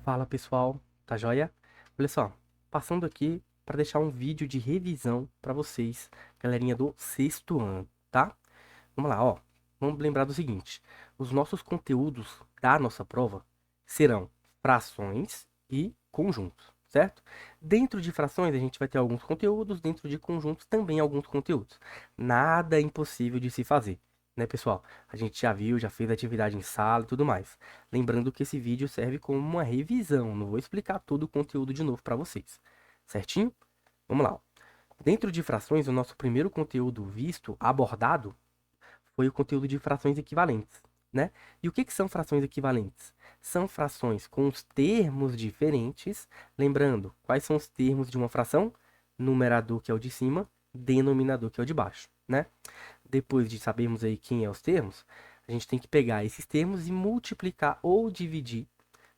Fala pessoal, tá joia? Olha só, passando aqui para deixar um vídeo de revisão para vocês, galerinha do sexto ano, tá? Vamos lá, ó. Vamos lembrar do seguinte: os nossos conteúdos da nossa prova serão frações e conjuntos, certo? Dentro de frações a gente vai ter alguns conteúdos, dentro de conjuntos também alguns conteúdos. Nada é impossível de se fazer, né, pessoal? A gente já viu, já fez atividade em sala e tudo mais. Lembrando que esse vídeo serve como uma revisão, não vou explicar todo o conteúdo de novo para vocês, certinho? Vamos lá, ó. Dentro de frações, o nosso primeiro conteúdo visto, abordado, foi o conteúdo de frações equivalentes, né? E o que são frações equivalentes? São frações com os termos diferentes. Lembrando, quais são os termos de uma fração? Numerador, que é o de cima, denominador, que é o de baixo, né? Depois de sabermos aí quem é os termos, a gente tem que pegar esses termos e multiplicar ou dividir,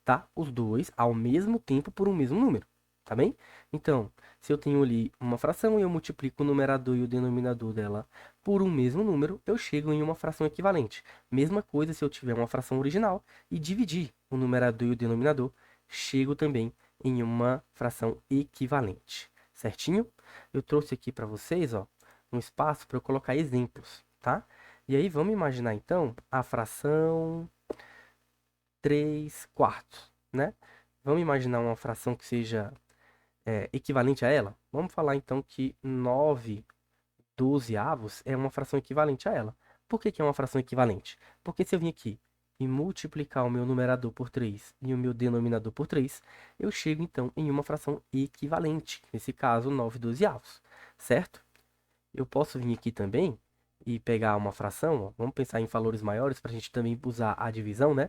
tá? Os dois ao mesmo tempo por um mesmo número, tá bem? Então, se eu tenho ali uma fração e eu multiplico o numerador e o denominador dela por um mesmo número, eu chego em uma fração equivalente. Mesma coisa se eu tiver uma fração original e dividir o numerador e o denominador, chego também em uma fração equivalente, certinho? Eu trouxe aqui para vocês, ó, um espaço para eu colocar exemplos, tá? E aí vamos imaginar então a fração 3 quartos, né? Vamos imaginar uma fração que seja equivalente a ela? Vamos falar então que 9 dozeavos é uma fração equivalente a ela. Por que que é uma fração equivalente? Porque se eu vim aqui e multiplicar o meu numerador por 3 e o meu denominador por 3, eu chego então em uma fração equivalente, nesse caso 9 dozeavos, certo? Eu posso vir aqui também e pegar uma fração, ó, vamos pensar em valores maiores para a gente também usar a divisão, né?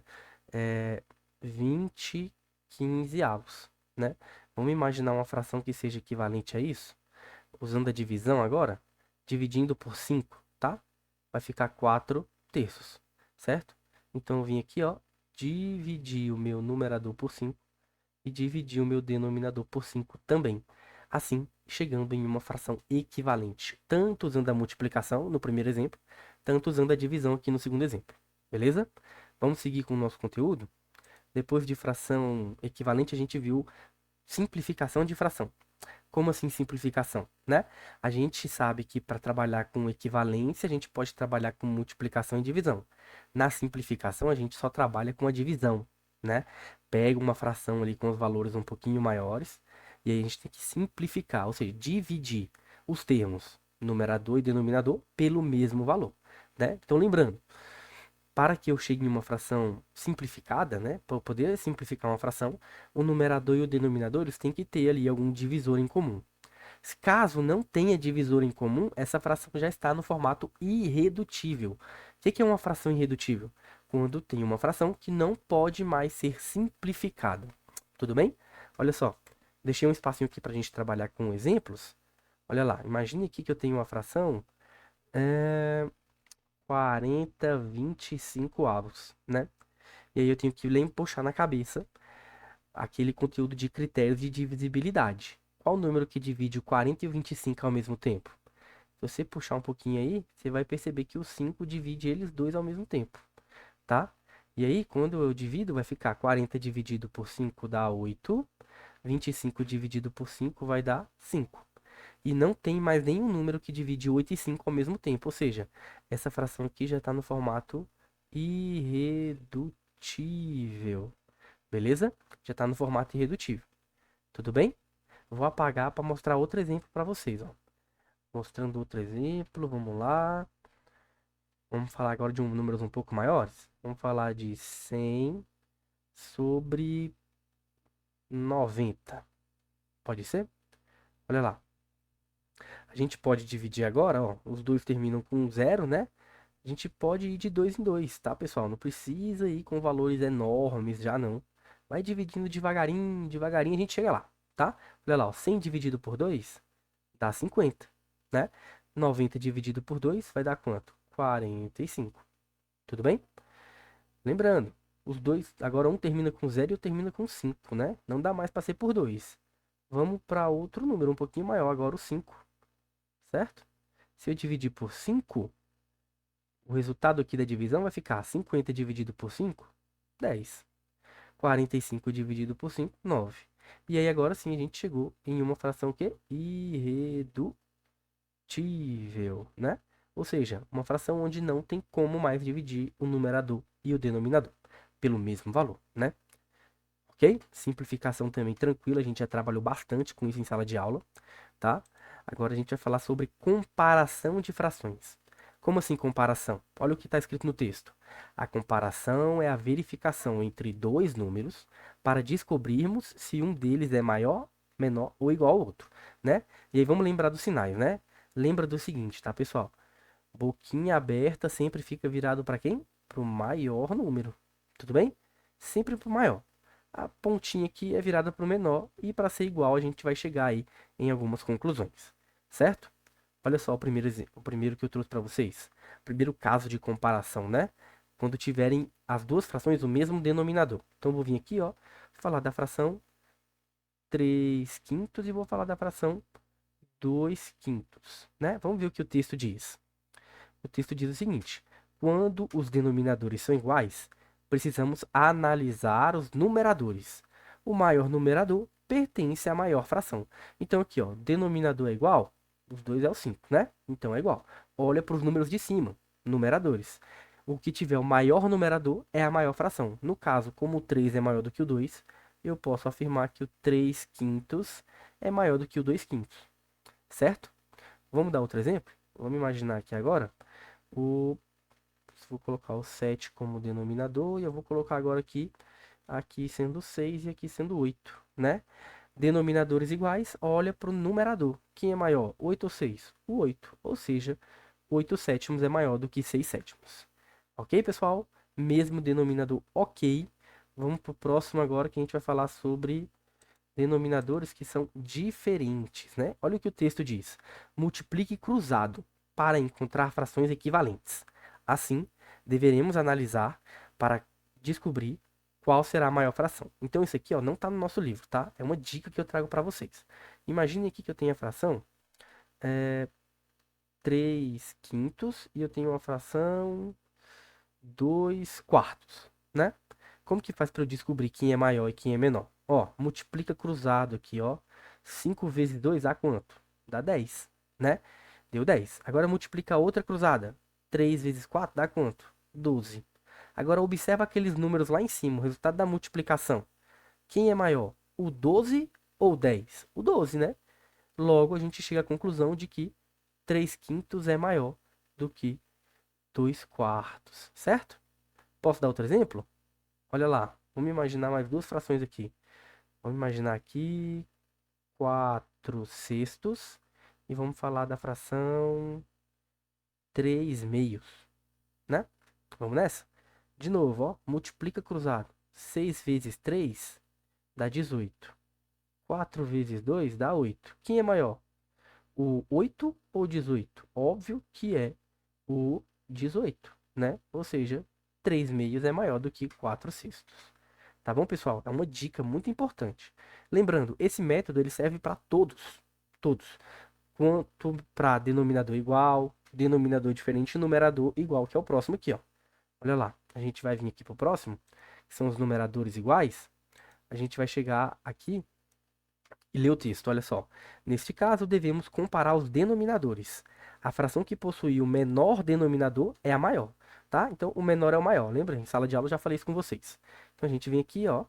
É 20 quinzeavos, né? Vamos imaginar uma fração que seja equivalente a isso, usando a divisão agora, dividindo por 5, tá? Vai ficar 4 terços, certo? Então eu vim aqui, ó, dividir o meu numerador por 5 e dividir o meu denominador por 5 também. Assim, chegando em uma fração equivalente, tanto usando a multiplicação no primeiro exemplo, tanto usando a divisão aqui no segundo exemplo. Beleza? Vamos seguir com o nosso conteúdo? Depois de fração equivalente, a gente viu simplificação de fração. Como assim simplificação, né? A gente sabe que para trabalhar com equivalência, a gente pode trabalhar com multiplicação e divisão. Na simplificação, a gente só trabalha com a divisão, né? Pega uma fração ali com os valores um pouquinho maiores e aí a gente tem que simplificar, ou seja, dividir os termos numerador e denominador pelo mesmo valor, né? Então, lembrando, para que eu chegue em uma fração simplificada, né, para eu poder simplificar uma fração, o numerador e o denominador eles têm que ter ali algum divisor em comum. Caso não tenha divisor em comum, essa fração já está no formato irredutível. O que é uma fração irredutível? Quando tem uma fração que não pode mais ser simplificada. Tudo bem? Olha só, deixei um espacinho aqui para a gente trabalhar com exemplos. Olha lá, imagine aqui que eu tenho uma fração é, 40/25 avos, né? E aí eu tenho que puxar na cabeça aquele conteúdo de critérios de divisibilidade. Qual o número que divide o 40 e o 25 ao mesmo tempo? Se você puxar um pouquinho aí, você vai perceber que o 5 divide eles dois ao mesmo tempo, tá? E aí, quando eu divido, vai ficar 40 dividido por 5 dá 8, 25 dividido por 5 vai dar 5. E não tem mais nenhum número que divide 8 e 5 ao mesmo tempo, ou seja, essa fração aqui já está no formato irredutível, beleza? Já está no formato irredutível, tudo bem? Vou apagar para mostrar outro exemplo para vocês, ó. Mostrando outro exemplo, vamos lá. Vamos falar agora de números um pouco maiores. Vamos falar de 100 sobre 90. Pode ser? Olha lá. A gente pode dividir agora, ó. Os dois terminam com zero, né? A gente pode ir de dois em dois, tá, pessoal? Não precisa ir com valores enormes, já não. Vai dividindo devagarinho, devagarinho, a gente chega lá, tá? Olha lá, ó. 100 dividido por 2 dá 50, né? 90 dividido por 2 vai dar quanto? 45. Tudo bem? Lembrando, os dois, agora um termina com zero e o termina com 5, né? Não dá mais para ser por 2. Vamos para outro número um pouquinho maior, agora o 5, certo? Se eu dividir por 5, o resultado aqui da divisão vai ficar 50 dividido por 5, 10. 45 dividido por 5, 9. E aí agora sim a gente chegou em uma fração que é irredutível, né? Ou seja, uma fração onde não tem como mais dividir o numerador e o denominador pelo mesmo valor, né? Ok? Simplificação também tranquila, a gente já trabalhou bastante com isso em sala de aula, tá? Agora a gente vai falar sobre comparação de frações. Como assim comparação? Olha o que está escrito no texto. A comparação é a verificação entre dois números para descobrirmos se um deles é maior, menor ou igual ao outro, né? E aí vamos lembrar dos sinais, né? Lembra do seguinte, tá, pessoal? Boquinha aberta sempre fica virado para quem? Para o maior número, tudo bem? Sempre para o maior. A pontinha aqui é virada para o menor e para ser igual a gente vai chegar aí em algumas conclusões, certo? Olha só o primeiro exemplo, o primeiro que eu trouxe para vocês. Primeiro caso de comparação, né? Quando tiverem as duas frações o mesmo denominador. Então eu vou vir aqui, ó, falar da fração 3 quintos e vou falar da fração 2 quintos, né? Vamos ver o que o texto diz. O texto diz o seguinte: quando os denominadores são iguais, precisamos analisar os numeradores. O maior numerador pertence à maior fração. Então aqui, ó, denominador é igual, os dois é o 5, né? Então é igual. Olha para os números de cima, numeradores. O que tiver o maior numerador é a maior fração. No caso, como o 3 é maior do que o 2, eu posso afirmar que o 3 quintos é maior do que o 2 quintos, certo? Vamos dar outro exemplo? Vamos imaginar aqui agora o vou colocar o 7 como denominador e eu vou colocar agora aqui sendo 6 e aqui sendo 8, né? Denominadores iguais, olha para o numerador. Quem é maior, 8 ou 6? O 8, ou seja, 8 sétimos é maior do que 6 sétimos. Ok, pessoal? Mesmo denominador ok. Vamos para o próximo agora que a gente vai falar sobre denominadores que são diferentes, né? Olha o que o texto diz. Multiplique cruzado para encontrar frações equivalentes. Assim, deveremos analisar para descobrir qual será a maior fração. Então, isso aqui, ó, não está no nosso livro, tá? É uma dica que eu trago para vocês. Imagine aqui que eu tenho a fração 3 quintos e eu tenho uma fração 2 quartos, né? Como que faz para eu descobrir quem é maior e quem é menor? Ó, multiplica cruzado aqui, ó. 5 vezes 2 dá quanto? Dá 10, né? Deu 10. Agora multiplica a outra cruzada. 3 vezes 4 dá quanto? 12. Agora observa aqueles números lá em cima, o resultado da multiplicação. Quem é maior? O 12 ou o 10? O 12, né? Logo, a gente chega à conclusão de que 3 quintos é maior do que 2 quartos, certo? Posso dar outro exemplo? Olha lá, vamos imaginar mais duas frações aqui. Vamos imaginar aqui 4 sextos e vamos falar da fração 3 meios, né? Vamos nessa? De novo, ó, multiplica cruzado. 6 vezes 3 dá 18. 4 vezes 2 dá 8. Quem é maior? O 8 ou o 18? Óbvio que é o 18, né? Ou seja, 3 meios é maior do que 4 sextos. Tá bom, pessoal? É uma dica muito importante. Lembrando, esse método ele serve para todos, todos. Quanto para denominador igual, denominador diferente e numerador igual, que é o próximo aqui, ó. Olha lá, a gente vai vir aqui para o próximo, que são os numeradores iguais. A gente vai chegar aqui e ler o texto, olha só. Neste caso, devemos comparar os denominadores. A fração que possui o menor denominador é a maior, tá? Então, o menor é o maior. Lembra? Em sala de aula eu já falei isso com vocês. Então, a gente vem aqui, ó.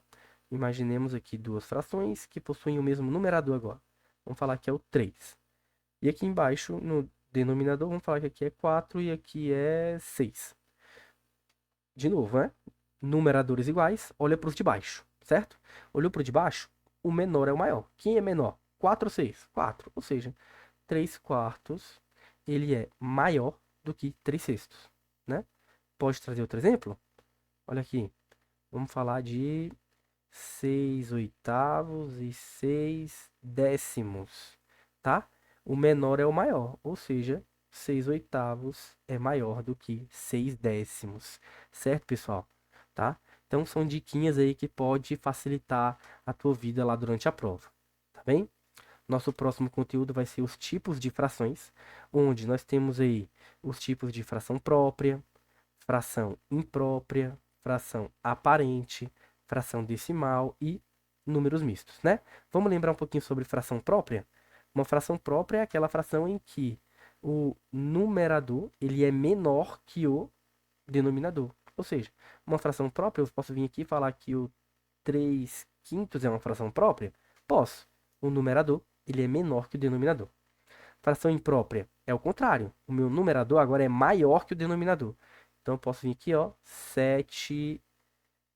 Imaginemos aqui duas frações que possuem o mesmo numerador agora. Vamos falar que é o 3. E aqui embaixo, no denominador, vamos falar que aqui é 4 e aqui é 6. De novo, né? Numeradores iguais, olha para os de baixo, certo? Olhou para o de baixo, o menor é o maior. Quem é menor? 4 ou 6? 4. Ou seja, 3 quartos, ele é maior do que 3 sextos, né? Pode trazer outro exemplo? Olha aqui. Vamos falar de 6 oitavos e 6 décimos, tá? O menor é o maior, ou seja, 6 oitavos é maior do que 6 décimos, certo, pessoal? Tá? Então são diquinhas aí que pode facilitar a tua vida lá durante a prova, tá bem? Nosso próximo conteúdo vai ser os tipos de frações, onde nós temos aí os tipos de fração própria, fração imprópria, fração aparente, fração decimal e números mistos, né? Vamos lembrar um pouquinho sobre fração própria? Uma fração própria é aquela fração em que o numerador ele é menor que o denominador. Ou seja, uma fração própria, eu posso vir aqui e falar que o 3 quintos é uma fração própria? Posso. O numerador ele é menor que o denominador. Fração imprópria é o contrário. O meu numerador agora é maior que o denominador. Então eu posso vir aqui, ó, 7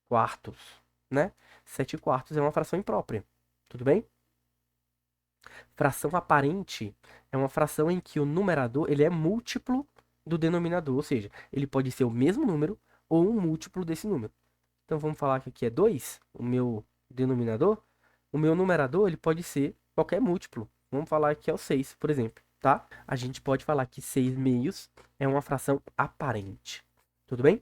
quartos, né? 7 quartos é uma fração imprópria. Tudo bem? Fração aparente é uma fração em que o numerador ele é múltiplo do denominador, ou seja, ele pode ser o mesmo número ou um múltiplo desse número. Então vamos falar que aqui é 2, o meu denominador. O meu numerador ele pode ser qualquer múltiplo. Vamos falar que é o 6, por exemplo, tá? A gente pode falar que 6 meios é uma fração aparente. Tudo bem?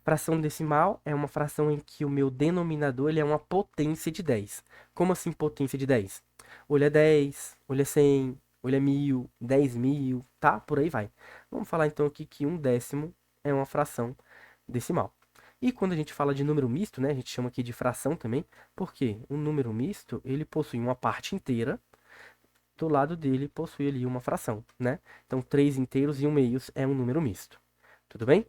Fração decimal é uma fração em que o meu denominador ele é uma potência de 10. Como assim potência de 10? Olha 10, olha 100, olha 1000, 10.000, tá? Por aí vai. Vamos falar então aqui que 1/10 é uma fração decimal. E quando a gente fala de número misto, né, a gente chama aqui de fração também, porque um número misto, ele possui uma parte inteira, do lado dele possui ali uma fração, né? Então 3 inteiros e 1 meios é um número misto. Tudo bem?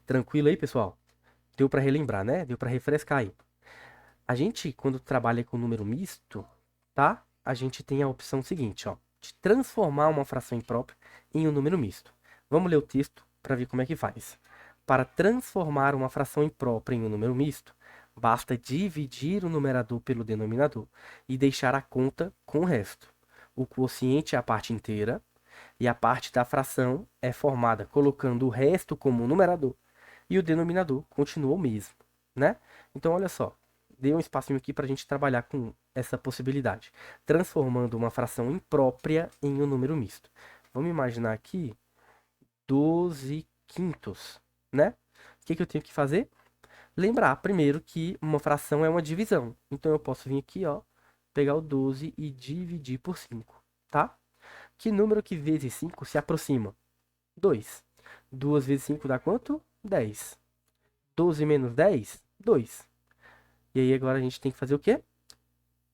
Tranquilo aí, pessoal? Deu para relembrar, né? Deu para refrescar aí. A gente, quando trabalha com número misto, tá? A gente tem a opção seguinte, ó, de transformar uma fração imprópria em um número misto. Vamos ler o texto para ver como é que faz. Para transformar uma fração imprópria em um número misto, basta dividir o numerador pelo denominador e deixar a conta com o resto. O quociente é a parte inteira e a parte da fração é formada colocando o resto como numerador e o denominador continua o mesmo, né? Então, olha só, dei um espacinho aqui para a gente trabalhar com essa possibilidade, transformando uma fração imprópria em um número misto. Vamos imaginar aqui 12 quintos, né? O que eu tenho que fazer? Lembrar primeiro que uma fração é uma divisão. Então, eu posso vir aqui, ó, pegar o 12 e dividir por 5, tá? Que número que vezes 5 se aproxima? 2. 2 vezes 5 dá quanto? 10. 12 menos 10? 2. E aí agora a gente tem que fazer o quê?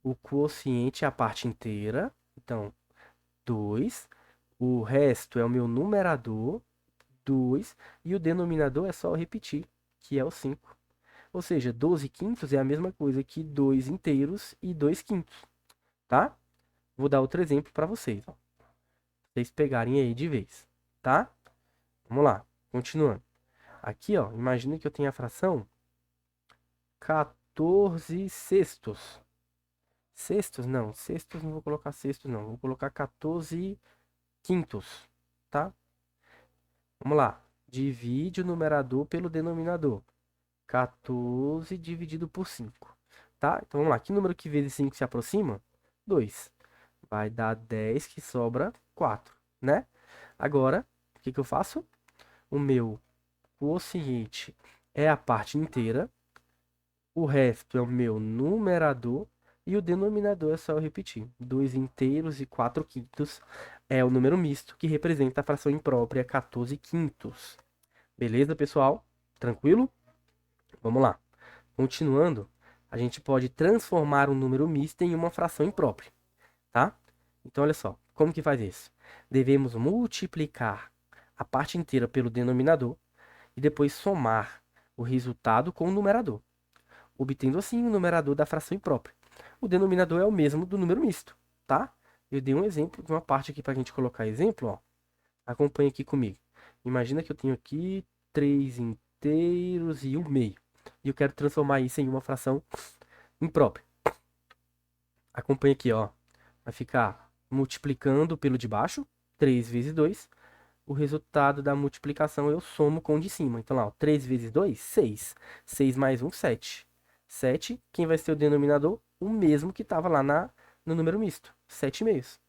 O quociente é a parte inteira. Então, 2. O resto é o meu numerador, 2. E o denominador é só eu repetir, que é o 5. Ou seja, 12 quintos é a mesma coisa que 2 inteiros e 2 quintos, tá? Vou dar outro exemplo para vocês, ó. Vocês pegarem aí de vez, tá? Vamos lá, continuando. Aqui, ó, imagina que eu tenho a fração 14 sextos. Sextos? Não, sextos não vou colocar sextos, não. Vou colocar 14 quintos, tá? Vamos lá. Divide o numerador pelo denominador. 14 dividido por 5, tá? Então, vamos lá. Que número que vezes 5 se aproxima? 2. Vai dar 10, que sobra 4, né? Agora, o que eu faço? O meu quociente é a parte inteira. O resto é o meu numerador e o denominador é só eu repetir. 2 inteiros e 4 quintos é o número misto que representa a fração imprópria 14 quintos. Beleza, pessoal? Tranquilo? Vamos lá. Continuando, a gente pode transformar um número misto em uma fração imprópria, tá? Então, olha só, como que faz isso? Devemos multiplicar a parte inteira pelo denominador e depois somar o resultado com o numerador, obtendo assim o numerador da fração imprópria. O denominador é o mesmo do número misto, tá? Eu dei um exemplo de uma parte aqui para a gente colocar exemplo, ó. Acompanhe aqui comigo. Imagina que eu tenho aqui 3 inteiros e 1 meio. E eu quero transformar isso em uma fração imprópria. Acompanhe aqui, ó. Vai ficar multiplicando pelo de baixo, 3 vezes 2. O resultado da multiplicação eu somo com o de cima. Então, lá, ó, 3 vezes 2, 6. 6 mais 1, 7. 7, quem vai ser o denominador? O mesmo que estava lá no número misto, 7 meios.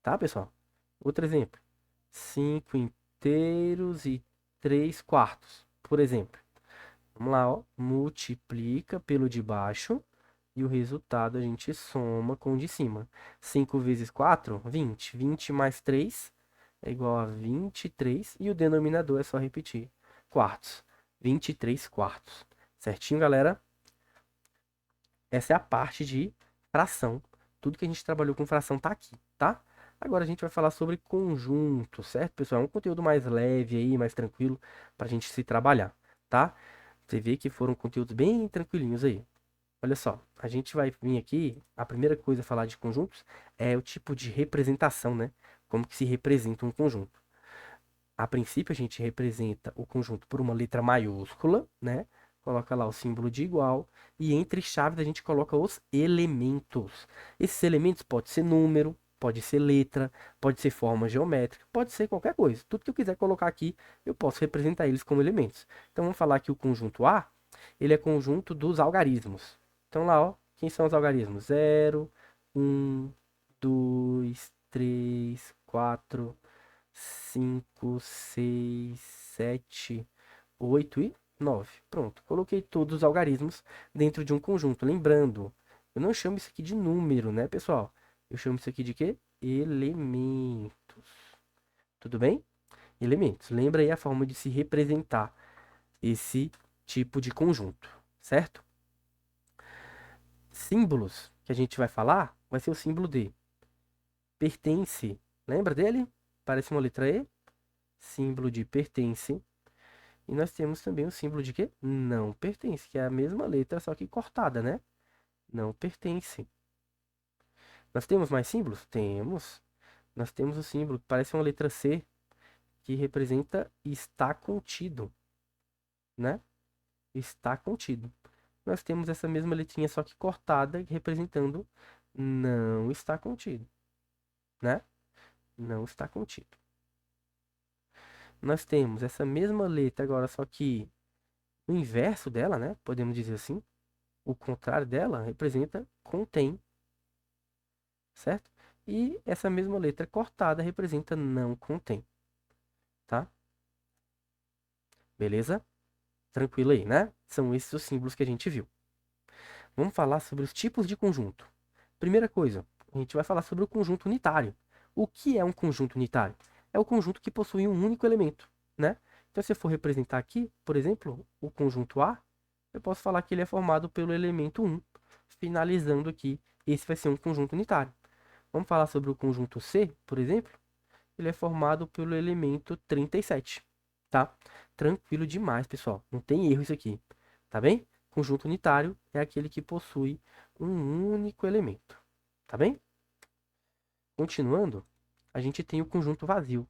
Tá, pessoal? Outro exemplo. 5 inteiros e 3 quartos, por exemplo. Vamos lá, ó. Multiplica pelo de baixo e o resultado a gente soma com o de cima. 5 vezes 4, 20. 20 mais 3 é igual a 23 e o denominador é só repetir. Quartos. 23 quartos. Certinho, galera? Essa é a parte de fração. Tudo que a gente trabalhou com fração tá aqui, tá? Agora a gente vai falar sobre conjunto, certo, pessoal? É um conteúdo mais leve aí, mais tranquilo pra gente se trabalhar, tá? Você vê que foram conteúdos bem tranquilinhos aí. Olha só, a gente vai vir aqui, a primeira coisa a falar de conjuntos é o tipo de representação, né? Como que se representa um conjunto. A princípio, a gente representa o conjunto por uma letra maiúscula, né? Coloca lá o símbolo de igual. E entre chaves a gente coloca os elementos. Esses elementos pode ser número, pode ser letra, pode ser forma geométrica, pode ser qualquer coisa. Tudo que eu quiser colocar aqui, eu posso representar eles como elementos. Então vamos falar que o conjunto A, ele é conjunto dos algarismos. Então lá, ó, quem são os algarismos? 0, 1, 2, 3, 4, 5, 6, 7, 8 e 9. Pronto, coloquei todos os algarismos dentro de um conjunto. Lembrando, eu não chamo isso aqui de número, né, pessoal? Eu chamo isso aqui de quê? Elementos. Tudo bem? Elementos. Lembra aí a forma de se representar esse tipo de conjunto, certo? Símbolos que a gente vai falar vai ser o símbolo de pertence. Lembra dele? Parece uma letra E. Símbolo de pertence. E nós temos também o símbolo de quê? Não pertence, que é a mesma letra, só que cortada, né? Não pertence. Nós temos mais símbolos? Temos. Nós temos o símbolo que parece uma letra C, que representa está contido, né? Está contido. Nós temos essa mesma letrinha, só que cortada, representando não está contido, né? Não está contido. Nós temos essa mesma letra agora, só que o inverso dela, né? Podemos dizer assim. O contrário dela representa contém, certo? E essa mesma letra cortada representa não contém, tá? Beleza? Tranquilo aí, né? São esses os símbolos que a gente viu. Vamos falar sobre os tipos de conjunto. Primeira coisa, a gente vai falar sobre o conjunto unitário. O que é um conjunto unitário? É o conjunto que possui um único elemento, né? Então, se eu for representar aqui, por exemplo, o conjunto A, eu posso falar que ele é formado pelo elemento 1. Finalizando aqui, esse vai ser um conjunto unitário. Vamos falar sobre o conjunto C, por exemplo? Ele é formado pelo elemento 37, tá? Tranquilo demais, pessoal. Não tem erro isso aqui, tá bem? Conjunto unitário é aquele que possui um único elemento, tá bem? Continuando, a gente tem o conjunto vazio.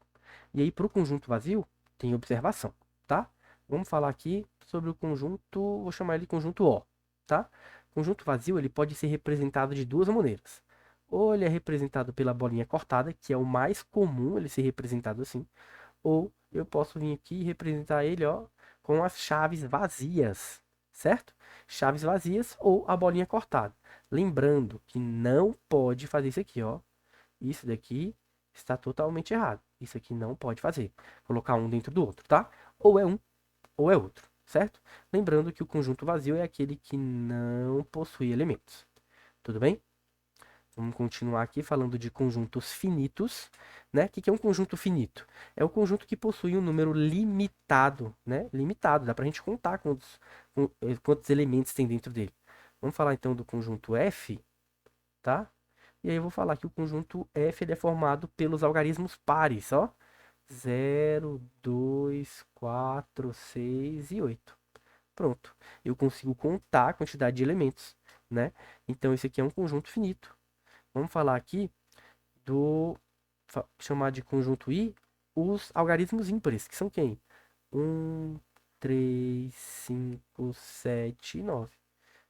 E aí, para o conjunto vazio, tem observação, tá? Vamos falar aqui sobre o conjunto, vou chamar ele de conjunto O, tá? Conjunto vazio, ele pode ser representado de duas maneiras. Ou ele é representado pela bolinha cortada, que é o mais comum ele ser representado assim. Ou eu posso vir aqui e representar ele, ó, com as chaves vazias, certo? Chaves vazias ou a bolinha cortada. Lembrando que não pode fazer isso aqui, ó. Isso daqui está totalmente errado. Isso aqui não pode fazer. Colocar um dentro do outro, tá? Ou é um ou é outro, certo? Lembrando que o conjunto vazio é aquele que não possui elementos. Tudo bem? Vamos continuar aqui falando de conjuntos finitos, né? O que é um conjunto finito? É o conjunto que possui um número limitado, né? Limitado, dá pra gente contar quantos elementos tem dentro dele. Vamos falar então do conjunto F, tá? E aí eu vou falar que o conjunto F ele é formado pelos algarismos pares, ó. 0, 2, 4, 6 e 8. Pronto. Eu consigo contar a quantidade de elementos, né? Então esse aqui é um conjunto finito. Vamos falar aqui do chamar de conjunto I os algarismos ímpares, que são quem? 1, 3, 5, 7 e 9.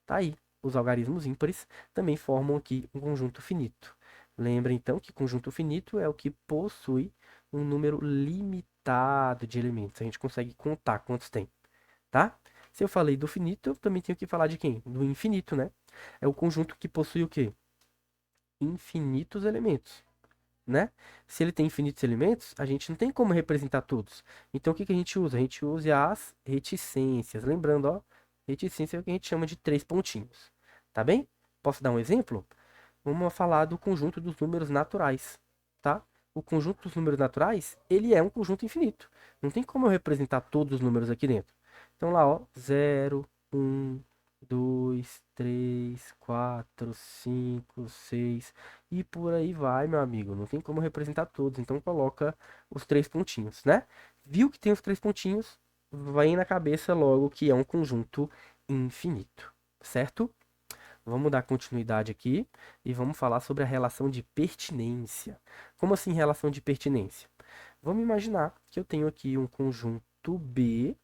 Tá aí. Os algarismos ímpares também formam aqui um conjunto finito. Lembra então que conjunto finito é o que possui um número limitado de elementos. A gente consegue contar quantos tem, tá? Se eu falei do finito, eu também tenho que falar de quem? Do infinito, né? É o conjunto que possui o quê? Infinitos elementos, né? Se ele tem infinitos elementos, a gente não tem como representar todos. Então, o que que a gente usa? A gente usa as reticências. Lembrando, ó, reticência é o que a gente chama de três pontinhos. Tá bem? Posso dar um exemplo? Vamos falar do conjunto dos números naturais, tá? O conjunto dos números naturais, ele é um conjunto infinito. Não tem como eu representar todos os números aqui dentro. Então, lá, ó, 0, Um, 2, 3, 4, 5, 6 e por aí vai, meu amigo. Não tem como representar todos, então coloca os três pontinhos, né? Viu que tem os três pontinhos? Vai na cabeça logo que é um conjunto infinito, certo? Vamos dar continuidade aqui e vamos falar sobre a relação de pertinência. Como assim relação de pertinência? Vamos imaginar que eu tenho aqui um conjunto B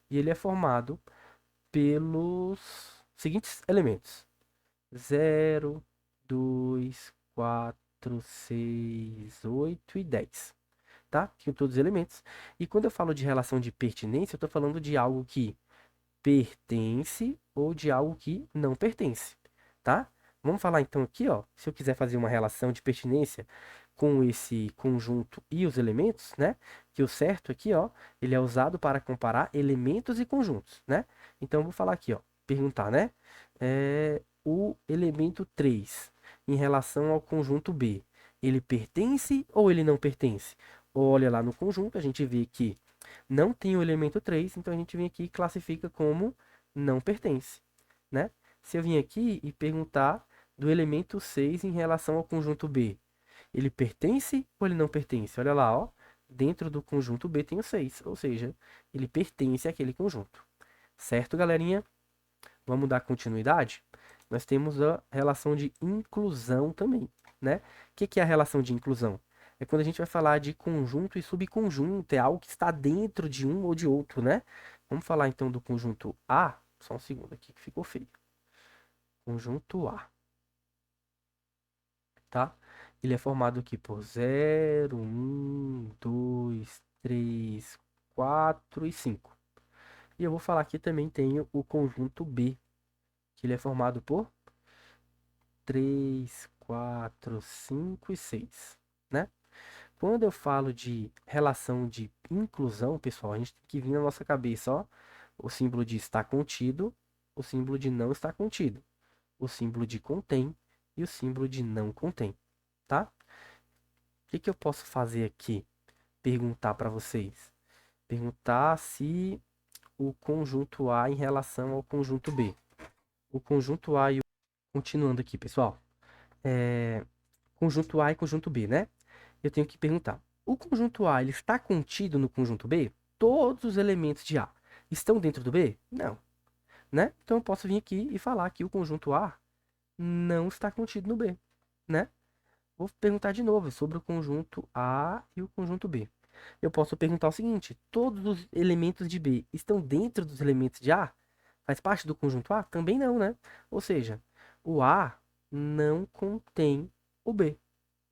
e ele é formado pelos seguintes elementos: 0, 2, 4, 6, 8 e 10. Tá? Aqui todos os elementos. E quando eu falo de relação de pertinência, eu estou falando de algo que pertence ou de algo que não pertence, tá? Vamos falar então aqui, ó, se eu quiser fazer uma relação de pertinência com esse conjunto e os elementos, né? Que o certo aqui, ó, ele é usado para comparar elementos e conjuntos, né? Então eu vou falar aqui, ó, perguntar, né? O elemento 3 em relação ao conjunto B, ele pertence ou ele não pertence? Olha lá no conjunto, a gente vê que não tem o elemento 3, então a gente vem aqui e classifica como não pertence, né? Se eu vim aqui e perguntar do elemento 6 em relação ao conjunto B, ele pertence ou ele não pertence? Olha lá, ó, dentro do conjunto B tem o 6, ou seja, ele pertence àquele conjunto. Certo, galerinha? Vamos dar continuidade? Nós temos a relação de inclusão também, né? O que é a relação de inclusão? É quando a gente vai falar de conjunto e subconjunto, é algo que está dentro de um ou de outro, né? Vamos falar então do conjunto A. Só um segundo aqui que ficou feio. Conjunto A, tá? Ele é formado aqui por 0, 1, 2, 3, 4 e 5. E eu vou falar aqui também tenho o conjunto B, que ele é formado por 3, 4, 5 e 6, né? Quando eu falo de relação de inclusão, pessoal, a gente tem que vir na nossa cabeça, ó, o símbolo de está contido, o símbolo de não está contido, o símbolo de contém e o símbolo de não contém, tá? O que eu posso fazer aqui? Perguntar para vocês. Perguntar se o conjunto A em relação ao conjunto B. O conjunto A e o... Continuando aqui, pessoal. Conjunto A e conjunto B, né? Eu tenho que perguntar: o conjunto A ele está contido no conjunto B? Todos os elementos de A estão dentro do B? Não, né? Então eu posso vir aqui e falar que o conjunto A não está contido no B, né? Vou perguntar de novo sobre o conjunto A e o conjunto B. Eu posso perguntar o seguinte: todos os elementos de B estão dentro dos elementos de A? Faz parte do conjunto A? Também não, né? Ou seja, o A não contém o B.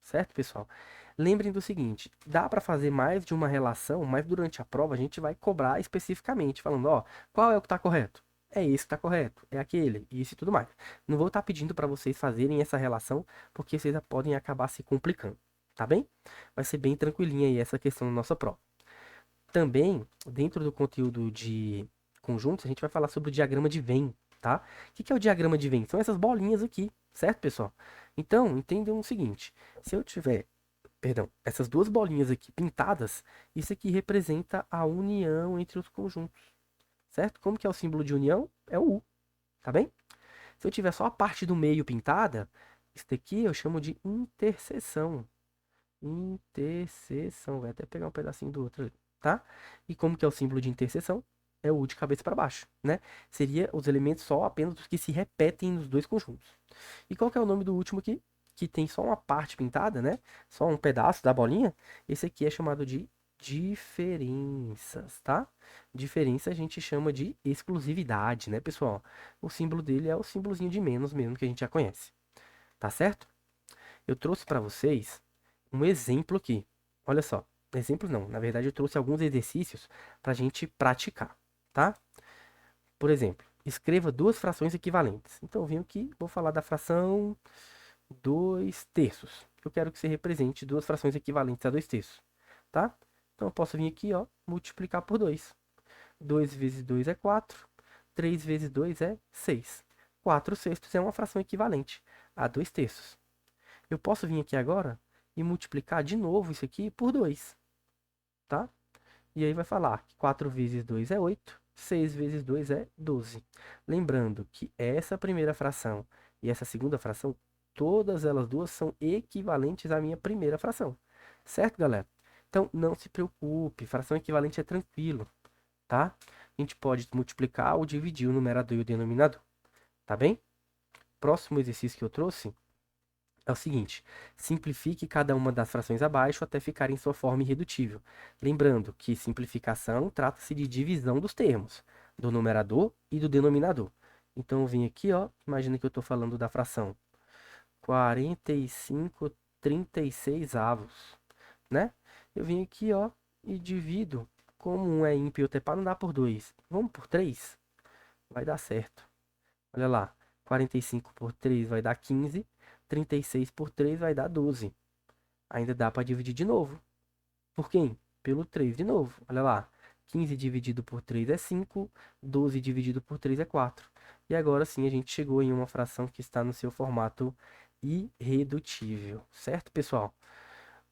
Certo, pessoal? Lembrem do seguinte, dá para fazer mais de uma relação, mas durante a prova a gente vai cobrar especificamente, falando, ó, qual é o que está correto? É esse que está correto, é aquele, isso e tudo mais. Não vou estar pedindo para vocês fazerem essa relação, porque vocês podem acabar se complicando, tá bem? Vai ser bem tranquilinha aí essa questão da nossa prova. Também, dentro do conteúdo de conjuntos, a gente vai falar sobre o diagrama de Venn, tá? O que é o diagrama de Venn? São essas bolinhas aqui, certo, pessoal? Então, entendam o seguinte, se eu tiver, perdão, essas duas bolinhas aqui pintadas, isso aqui representa a união entre os conjuntos, certo? Como que é o símbolo de união? É o U, tá bem? Se eu tiver só a parte do meio pintada, isso daqui eu chamo de interseção. Interseção, vai até pegar um pedacinho do outro ali, tá? E como que é o símbolo de interseção? É o U de cabeça para baixo, né? Seria os elementos só apenas os que se repetem nos dois conjuntos. E qual que é o nome do último aqui? Que tem só uma parte pintada, né? Só um pedaço da bolinha. Esse aqui é chamado de diferenças, tá? Diferença a gente chama de exclusividade, né, pessoal? O símbolo dele é o símbolozinho de menos mesmo que a gente já conhece, tá certo? Eu trouxe para vocês um exemplo aqui. Olha só, exemplo não, na verdade eu trouxe alguns exercícios para a gente praticar, tá? Por exemplo, escreva duas frações equivalentes. Então eu venho aqui, vou falar da fração 2 terços. Eu quero que você represente duas frações equivalentes a 2 terços, tá? Então eu posso vir aqui, ó, multiplicar por 2. 2 vezes 2 é 4, 3 vezes 2 é 6. 4 sextos é uma fração equivalente a 2 terços. Eu posso vir aqui agora e multiplicar de novo isso aqui por 2, tá? E aí vai falar que 4 vezes 2 é 8, 6 vezes 2 é 12. Lembrando que essa primeira fração e essa segunda fração, todas elas duas são equivalentes à minha primeira fração. Certo, galera? Então, não se preocupe, fração equivalente é tranquilo, tá? A gente pode multiplicar ou dividir o numerador e o denominador, tá bem? Próximo exercício que eu trouxe é o seguinte: simplifique cada uma das frações abaixo até ficar em sua forma irredutível. Lembrando que simplificação trata-se de divisão dos termos, do numerador e do denominador. Então, eu vim aqui, ó, imagina que eu estou falando da fração 45/36 avos, né? Eu vim aqui, ó, e divido. Como um é ímpar e outro é par, não dá por 2. Vamos por 3? Vai dar certo. Olha lá, 45 por 3 vai dar 15, 36 por 3 vai dar 12. Ainda dá para dividir de novo. Por quem? Pelo 3 de novo. Olha lá, 15 dividido por 3 é 5, 12 dividido por 3 é 4. E agora sim a gente chegou em uma fração que está no seu formato irredutível. Certo, pessoal?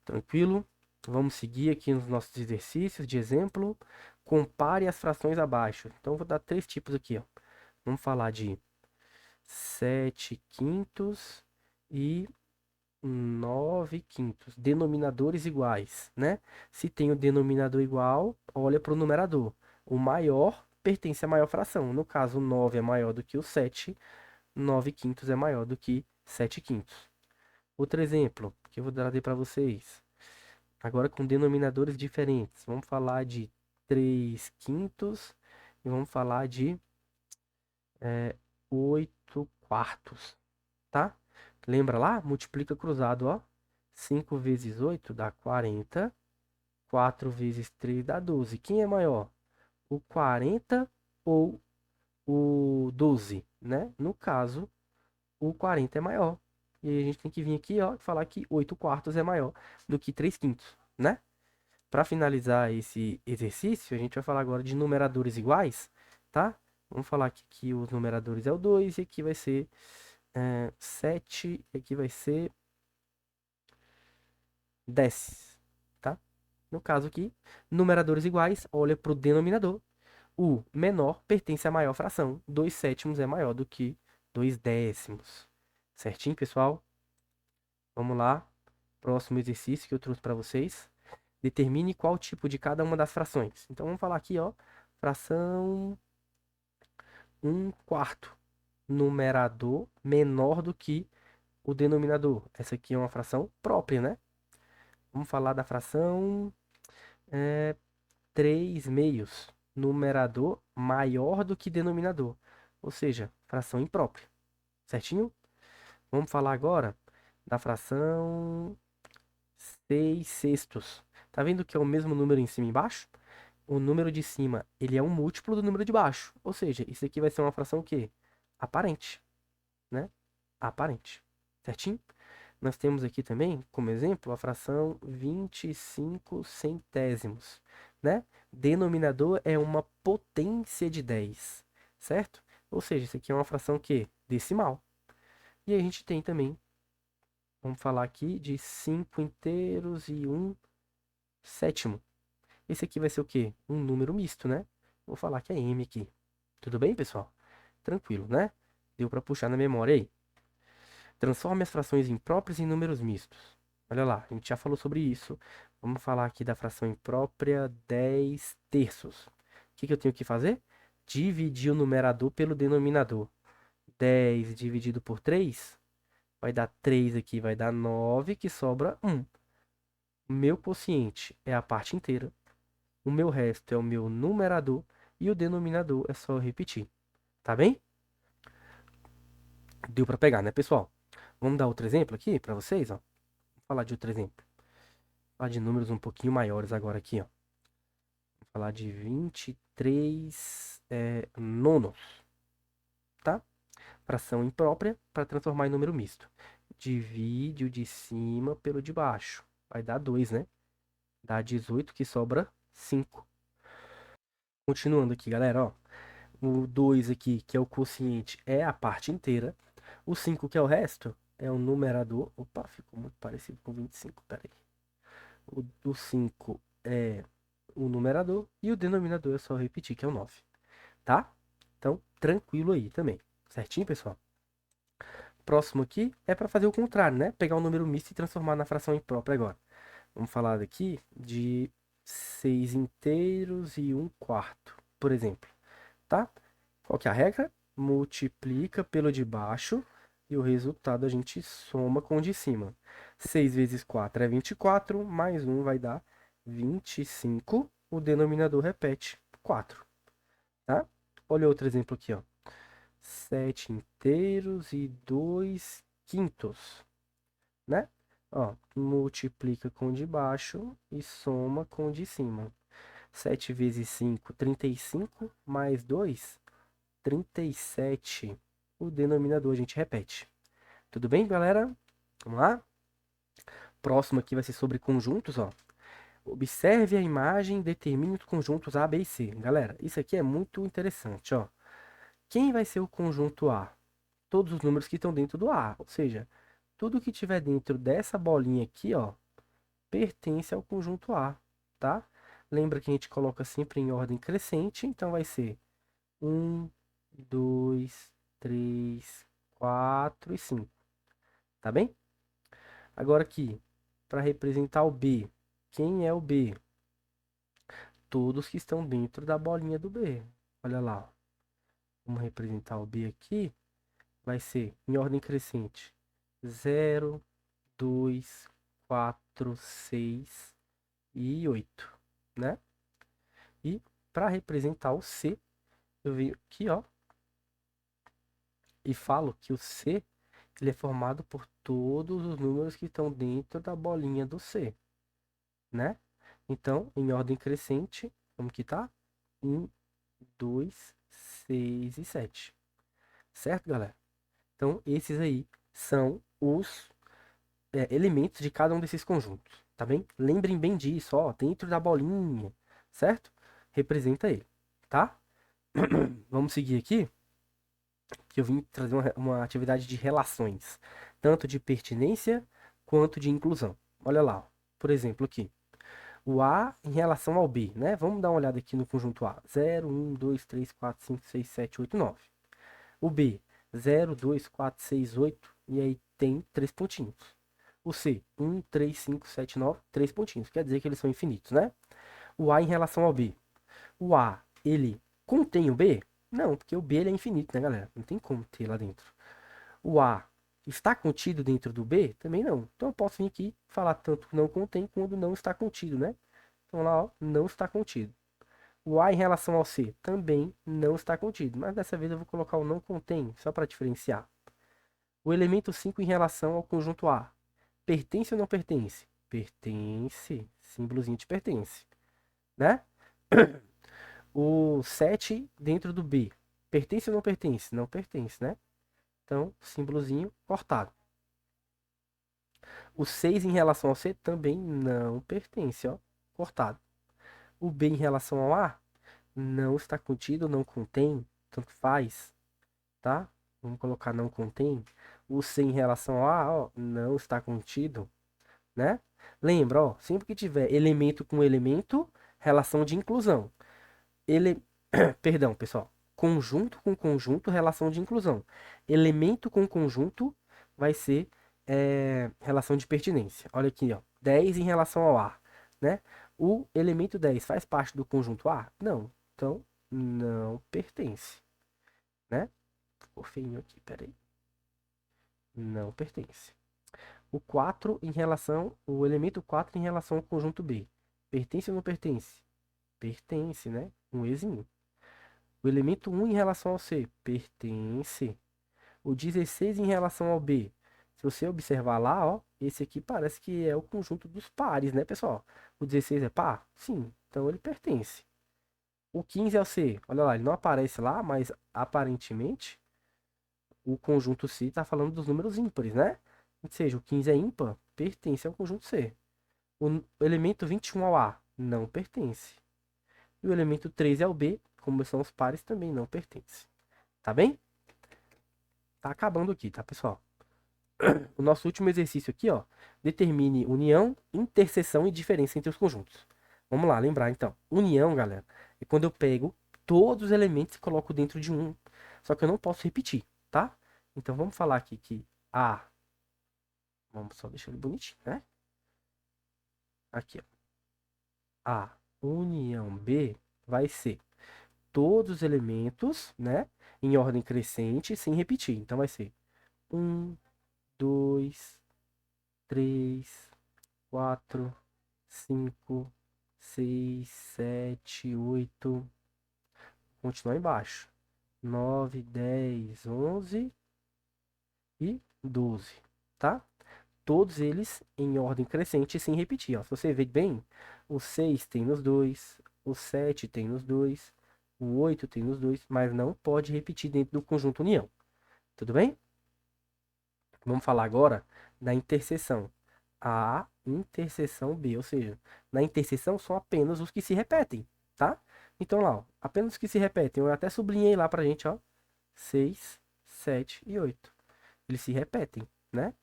Tranquilo? Vamos seguir aqui nos nossos exercícios de exemplo. Compare as frações abaixo. Então, vou dar três tipos aqui, ó. Vamos falar de 7 quintos e 9 quintos. Denominadores iguais, né? Se tem o denominador igual, olha para o numerador. O maior pertence à maior fração. No caso, o 9 é maior do que o 7, 9 quintos é maior do que 7 quintos. Outro exemplo que eu vou dar para vocês. Agora com denominadores diferentes. Vamos falar de 3 quintos e vamos falar de 8 quartos, tá? Lembra lá? Multiplica cruzado, ó. 5 vezes 8 dá 40. 4 vezes 3 dá 12. Quem é maior? O 40 ou o 12, né? No caso, o 40 é maior. E aí a gente tem que vir aqui, ó, e falar que 8 quartos é maior do que 3 quintos, né? Para finalizar esse exercício, a gente vai falar agora de numeradores iguais, tá? Vamos falar que os numeradores é o 2 e aqui vai ser 7, e aqui vai ser 10, tá? No caso aqui, numeradores iguais, olha para o denominador. O menor pertence à maior fração. 2 sétimos é maior do que 2 décimos. Certinho, pessoal? Vamos lá. Próximo exercício que eu trouxe para vocês. Determine qual tipo de cada uma das frações. Então, vamos falar aqui, ó. Fração 1 quarto. Numerador menor do que o denominador. Essa aqui é uma fração própria, né? Vamos falar da fração 3 meios. Numerador maior do que denominador. Ou seja, fração imprópria. Certinho? Vamos falar agora da fração 6 sextos. Tá vendo que é o mesmo número em cima e embaixo? O número de cima, ele é um múltiplo do número de baixo. Ou seja, isso aqui vai ser uma fração o quê? Aparente, né? Aparente. Certinho? Nós temos aqui também, como exemplo, a fração 25 centésimos, né? Denominador é uma potência de 10, certo? Ou seja, isso aqui é uma fração que decimal. E a gente tem também, vamos falar aqui de 5 inteiros e 1 sétimo. Esse aqui vai ser o quê? Um número misto, né? Vou falar que é m aqui. Tudo bem, pessoal? Tranquilo, né? Deu para puxar na memória aí. Transforme as frações impróprias em números mistos. Olha lá, a gente já falou sobre isso. Vamos falar aqui da fração imprópria 10 terços. O que eu tenho que fazer? Dividir o numerador pelo denominador. 10 dividido por 3 vai dar 3 aqui, vai dar 9, que sobra 1. O meu quociente é a parte inteira. O meu resto é o meu numerador. E o denominador é só eu repetir. Tá bem? Deu para pegar, né, pessoal? Vamos dar outro exemplo aqui para vocês, ó. Vou falar de outro exemplo. Vou falar de números um pouquinho maiores agora aqui, ó. Vou falar de 23 nonos, tá? Fração imprópria para transformar em número misto. Divide o de cima pelo de baixo. Vai dar 2, né? Dá 18, que sobra 5. Continuando aqui, galera, ó. O 2 aqui, que é o quociente, é a parte inteira. O 5, que é o resto, é o numerador. Opa, ficou muito parecido com 25, peraí. O 5 é o numerador e o denominador é só repetir, que é o 9. tá? Então, tranquilo aí também. Certinho, pessoal? Próximo aqui é para fazer o contrário, né? Pegar um número misto e transformar na fração imprópria agora. Vamos falar aqui de 6 inteiros e 1/4, por exemplo, tá? Qual que é a regra? Multiplica pelo de baixo e o resultado a gente soma com o de cima. 6 vezes 4 é 24, mais 1 vai dar 25. O denominador repete 4, tá? Olha outro exemplo aqui, ó. 7 inteiros e 2/5, né? Ó, multiplica com o de baixo e soma com o de cima. 7 vezes 5, 35, mais 2, 37. O denominador a gente repete. Tudo bem, galera? Vamos lá? Próximo aqui vai ser sobre conjuntos, ó. Observe a imagem e determine os conjuntos A, B e C. Galera, isso aqui é muito interessante, ó. Quem vai ser o conjunto A? Todos os números que estão dentro do A, ou seja, tudo que tiver dentro dessa bolinha aqui, ó, pertence ao conjunto A, tá? Lembra que a gente coloca sempre em ordem crescente, então vai ser 1, 2, 3, 4 e 5, tá bem? Agora aqui, para representar o B, quem é o B? Todos que estão dentro da bolinha do B. Olha lá, ó. Vamos representar o B aqui, vai ser em ordem crescente 0, 2, 4, 6 e 8, né? E para representar o C, eu venho aqui, ó, e falo que o C ele é formado por todos os números que estão dentro da bolinha do C, né? Então, em ordem crescente, como que tá? 1, 2, 6 e 7. Certo, galera? Então, esses aí são os elementos de cada um desses conjuntos, tá bem? Lembrem bem disso, ó, dentro da bolinha, certo? Representa ele, tá? Vamos seguir aqui, que eu vim trazer uma atividade de relações, tanto de pertinência quanto de inclusão. Olha lá, ó. Por exemplo, aqui, o A em relação ao B, né? Vamos dar uma olhada aqui no conjunto A. 0, 1, 2, 3, 4, 5, 6, 7, 8, 9. O B, 0, 2, 4, 6, 8, e aí tem 3 pontinhos. O C, 1, 3, 5, 7, 9, 3 pontinhos. Quer dizer que eles são infinitos, né? O A em relação ao B. O A, ele contém o B? Não, porque o B ele é infinito, né, galera? Não tem como ter lá dentro. O A está contido dentro do B? Também não. Então eu posso vir aqui falar tanto não contém quando não está contido, né? Então lá, ó, não está contido. O A em relação ao C também não está contido, mas dessa vez eu vou colocar o não contém, só para diferenciar. O elemento 5 em relação ao conjunto A. Pertence ou não pertence? Pertence. Símbolozinho de pertence, né? O 7 dentro do B. Pertence ou não pertence? Não pertence, né? Então, símbolozinho cortado. O 6 em relação ao C também não pertence, ó. Cortado. O B em relação ao A não está contido, não contém, tanto faz, tá? Vamos colocar não contém. O C em relação ao A, ó, não está contido, né? Lembra, ó, sempre que tiver elemento com elemento, relação de inclusão. Ele... Perdão, pessoal. Conjunto com conjunto, relação de inclusão. Elemento com conjunto vai ser relação de pertinência. Olha aqui, ó. 10 em relação ao A, né? O elemento 10 faz parte do conjunto A? Não. Então, não pertence, né? Ficou feinho aqui, peraí. Não pertence. O 4 em relação, o elemento 4 em relação ao conjunto B. Pertence ou não pertence? Pertence, né? Um exinho. O elemento 1 em relação ao C. Pertence. O 16 em relação ao B. Se você observar lá, ó, esse aqui parece que é o conjunto dos pares, né, pessoal? O 16 é par? Sim, então ele pertence. O 15 é o C. Olha lá, ele não aparece lá, mas aparentemente o conjunto C está falando dos números ímpares, né? Ou seja, o 15 é ímpar, pertence ao conjunto C. O elemento 21 ao A não pertence. E o elemento 3 ao B, como são os pares, também não pertence. Tá bem? Tá acabando aqui, tá, pessoal? O nosso último exercício aqui, ó, determine união, interseção e diferença entre os conjuntos. Vamos lá, lembrar então. União, galera, é quando eu pego todos os elementos e coloco dentro de um. Só que eu não posso repetir, tá? Então vamos falar aqui que A, vamos só deixar ele bonitinho, né? Aqui, ó. A união B vai ser todos os elementos, né? Em ordem crescente, sem repetir. Então vai ser 1, 2, 3, 4, 5, 6, 7, 8. Continuar embaixo. 9, 10, 11 e 12, tá? Todos eles em ordem crescente sem repetir, ó. Se você ver bem, o 6 tem nos dois, o 7 tem nos dois, o 8 tem nos dois, mas não pode repetir dentro do conjunto união. Tudo bem? Vamos falar agora da interseção. A interseção B, ou seja, na interseção são apenas os que se repetem, tá? Então lá, ó, apenas os que se repetem. Eu até sublinhei lá pra gente, ó. 6, 7 e 8. Eles se repetem, né?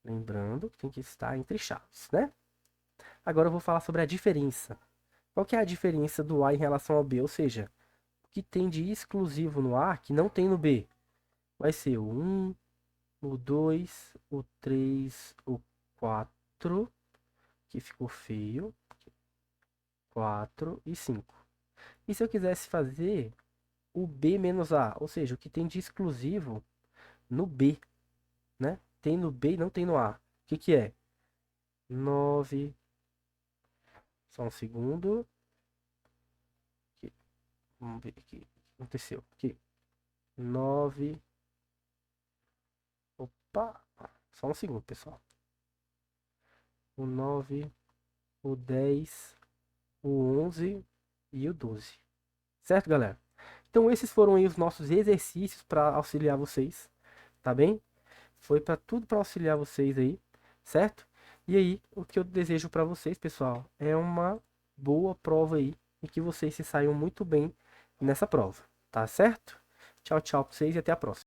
Lembrando que tem que estar entre chaves, né? Agora eu vou falar sobre a diferença. Qual que é a diferença do A em relação ao B? Ou seja, o que tem de exclusivo no A que não tem no B? Vai ser o 1, o 2, o 3, o 4, que ficou feio, 4 e 5. E se eu quisesse fazer o B menos A, ou seja, o que tem de exclusivo no B, né? Tem no B e não tem no A. O que que é? 9, só um segundo. Aqui. Vamos ver aqui o que aconteceu. Aqui. 9. Opa! Só um segundo, pessoal. O 9, o 10, o 11 e o 12. Certo, galera? Então esses foram aí os nossos exercícios para auxiliar vocês, tá bem? Foi para tudo para auxiliar vocês aí, certo? E aí, o que eu desejo para vocês, pessoal, é uma boa prova aí e que vocês se saiam muito bem nessa prova, tá certo? Tchau, tchau para vocês e até a próxima.